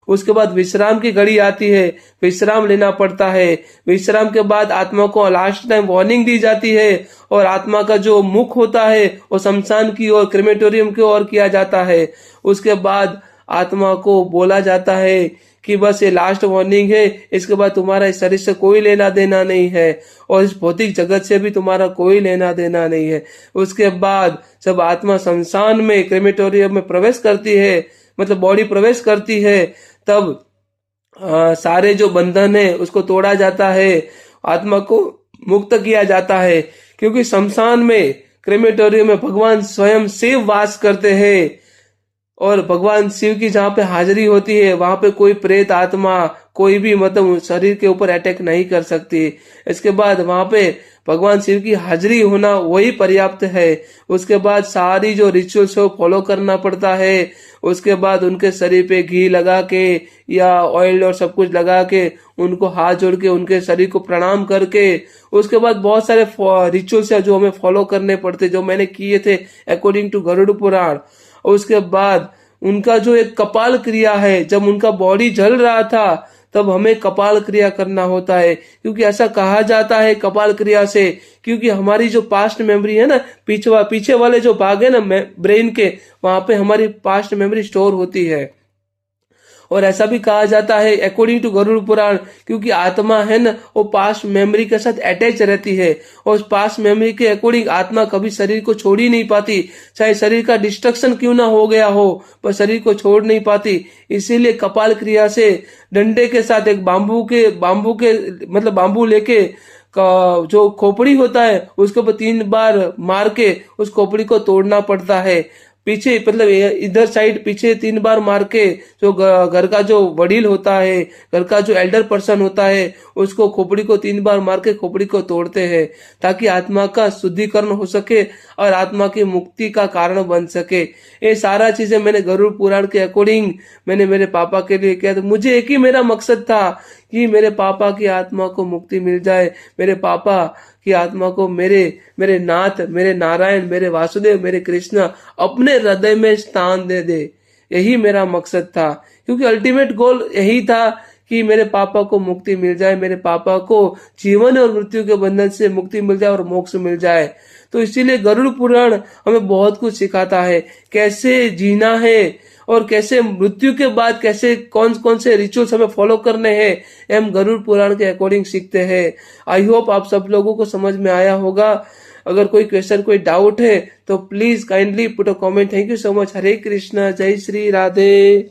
उसके बाद विश्राम की घड़ी आती है, विश्राम लेना पड़ता है। विश्राम के बाद आत्मा को लास्ट टाइम वार्निंग दी जाती है और आत्मा का जो मुख होता है वो शमशान की ओर, क्रेमेटोरियम की ओर किया जाता है। उसके बाद आत्मा को बोला जाता है कि बस ये लास्ट वार्निंग है, इसके बाद तुम्हारा इस शरीर से कोई लेना देना नहीं है और इस भौतिक जगत से भी तुम्हारा कोई लेना देना नहीं है। उसके बाद जब आत्मा शमशान में, क्रेमेटोरियम में प्रवेश करती है, मतलब बॉडी प्रवेश करती है, तब सारे जो बंधन है उसको तोड़ा जाता है, आत्मा को मुक्त किया जाता है। क्योंकि शमशान में, क्रेमेटोरियम में भगवान स्वयं शिव वास करते हैं और भगवान शिव की जहाँ पे हाजिरी होती है वहां पे कोई प्रेत आत्मा, कोई भी मतलब शरीर के ऊपर अटैक नहीं कर सकती। इसके बाद वहां पे भगवान शिव की हाजिरी होना वही पर्याप्त है। उसके बाद सारी जो रिचुअल्स है फॉलो करना पड़ता है। उसके बाद उनके शरीर पे घी लगा के या ऑयल और सब कुछ लगा के उनको हाथ जोड़ के उनके शरीर को प्रणाम करके, उसके बाद बहुत सारे रिचुअल्स है जो हमें फॉलो करने पड़ते, जो मैंने किए थे अकॉर्डिंग टू गरुड़ पुराण। उसके बाद उनका जो एक कपाल क्रिया है, जब उनका बॉडी जल रहा था तब हमें कपाल क्रिया करना होता है। क्योंकि ऐसा कहा जाता है कपाल क्रिया से, क्योंकि हमारी जो पास्ट मेमोरी है ना, पीछे वाले जो भाग है ना ब्रेन के, वहां पे हमारी पास्ट मेमोरी स्टोर होती है। और ऐसा भी कहा जाता है अकॉर्डिंग टू गरुड़ पुराण, क्योंकि आत्मा है ना वो पास्ट मेमोरी के साथ अटैच रहती है और पास्ट मेमोरी के अकॉर्डिंग आत्मा कभी शरीर को छोड़ ही नहीं पाती। चाहे शरीर का डिस्ट्रक्शन क्यों ना हो गया हो, पर शरीर को छोड़ नहीं पाती। इसीलिए कपाल क्रिया से डंडे के साथ एक बांबू के मतलब बांबू लेके का जो खोपड़ी होता है उसके ऊपर 3 बार मार के उस खोपड़ी को तोड़ना पड़ता है। पीछे मतलब इधर साइड पीछे 3 बार मार के जो घर का जो वडील होता है, घर का जो एल्डर पर्सन होता है, उसको खोपड़ी को 3 बार मार के खोपड़ी को तोड़ते हैं, ताकि आत्मा का शुद्धिकरण हो सके और आत्मा की मुक्ति का कारण बन सके। ये सारा चीजें मैंने गरुड़ पुराण के अकॉर्डिंग मैंने मेरे पापा के लिए किया। तो मुझे एक ही मेरा मकसद था कि मेरे पापा की आत्मा को मुक्ति मिल जाए, मेरे पापा की आत्मा को मेरे नाथ, मेरे नारायण, मेरे वासुदेव, मेरे कृष्ण अपने हृदय में स्थान दे दे। यही मेरा मकसद था, क्योंकि अल्टीमेट गोल यही था कि मेरे पापा को मुक्ति मिल जाए, मेरे पापा को जीवन और मृत्यु के बंधन से मुक्ति मिल जाए और मोक्ष मिल जाए। तो इसीलिए गरुड़ पुराण हमें बहुत कुछ सिखाता है, कैसे जीना है और कैसे मृत्यु के बाद कैसे कौन कौन से रिचुअल्स हमें फॉलो करने हैं, हम गरुड़ पुराण के अकॉर्डिंग सीखते हैं। आई होप आप सब लोगों को समझ में आया होगा। अगर कोई क्वेश्चन, कोई डाउट है तो please kindly put a comment. Thank you so much. हरे कृष्णा, जय श्री राधे।